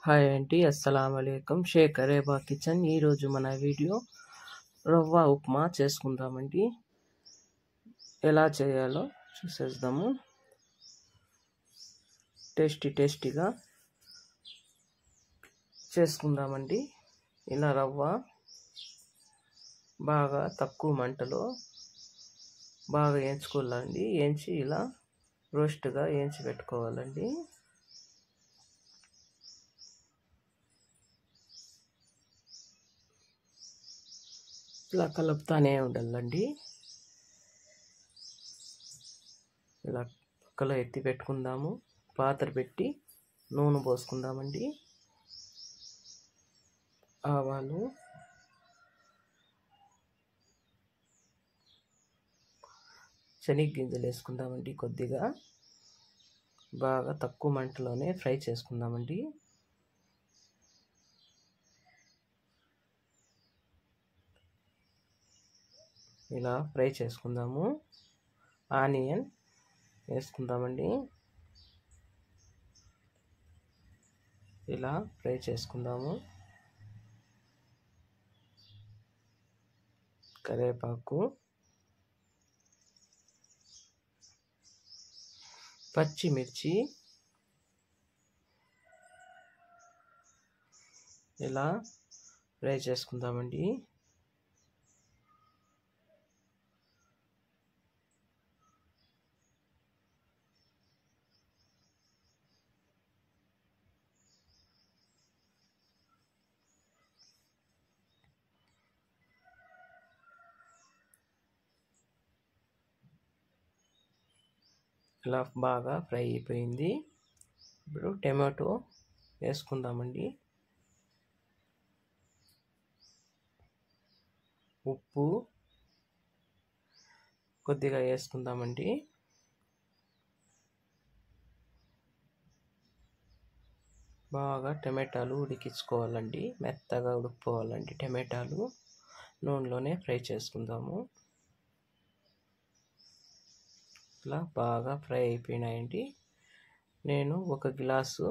Hi అండి, అస్సలం వాలేకుమ్. Sheikh అరేబా kitchen. ఈరోజు మన వీడియో రవ్వ ఉప్మా చేసుకుందామండి. ఎలా చేయాలో చూసేద్దాము. టేస్టీగా చేసుకుందామండి. ఇలా రవ్వ బాగా తక్కువ మంటలో బాగా వేయించుకోవాలండి. వేయించి ఇలా రోస్ట్గా వేయించి పెట్టుకోవాలండి. ఇలా కలుపుతానే ఉండాలండి. ఇలా పక్కలో ఎత్తి పెట్టుకుందాము. పాత్ర పెట్టి నూనె పోసుకుందామండి. ఆవాలు, శనగగింజలు వేసుకుందామండి. కొద్దిగా బాగా తక్కువ మంటలోనే ఫ్రై చేసుకుందామండి. ఇలా ఫ్రై చేసుకుందాము. ఆనియన్ వేసుకుందామండి. ఇలా ఫ్రై చేసుకుందాము. కరివేపాకు, పచ్చిమిర్చి ఇలా ఫ్రై చేసుకుందామండి. ఇలా బాగా ఫ్రై అయిపోయింది. ఇప్పుడు టమాటో వేసుకుందామండి. ఉప్పు కొద్దిగా వేసుకుందామండి. బాగా టమాటాలు ఉడికించుకోవాలండి. మెత్తగా ఉడికిపోవాలండి. టమాటాలు నూనెలోనే ఫ్రై చేసుకుందాము. ఇలా బాగా ఫ్రై అయిపోయినాయండి. నేను 1 గ్లాసు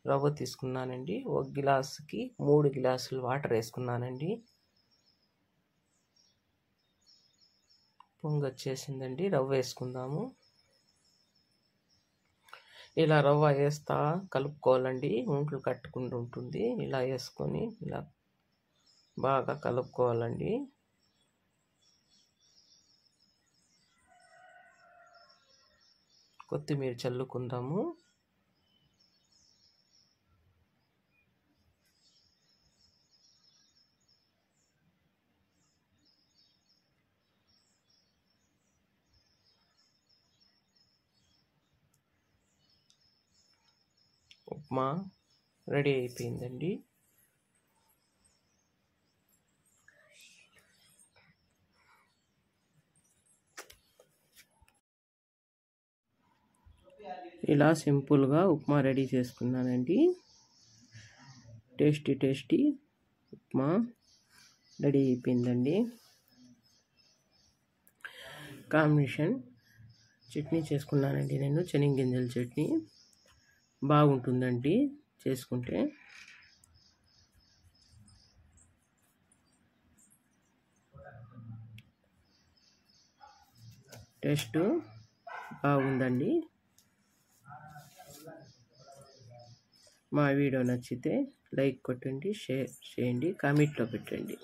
రవ్వ తీసుకున్నానండి. 1 గ్లాసుకి 3 గ్లాసులు వాటర్ వేసుకున్నానండి. పొంగొచ్చేసిందండి. రవ్వ వేసుకుందాము. ఇలా రవ్వ వేస్తా కలుపుకోవాలండి. ఉంట్లు కట్టుకుంటూ ఉంటుంది. ఇలా వేసుకొని ఇలా బాగా కలుపుకోవాలండి. కొత్తిమీర చల్లుకుందాము. ఉప్మా రెడీ అయిపోయిందండి. ఇలా సింపుల్గా ఉప్మా రెడీ చేసుకున్నానండి. టేస్టీ ఉప్మా రెడీ అయిపోయిందండి. కాంబినేషన్ చట్నీ చేసుకున్నానండి. నేను శనగగింజల చట్నీ బాగుంటుందండి చేసుకుంటే. టేస్ట్ బాగుందండి. మా వీడియో నచ్చితే లైక్ కొట్టండి, షేర్ చేయండి, కామెంట్లో పెట్టండి.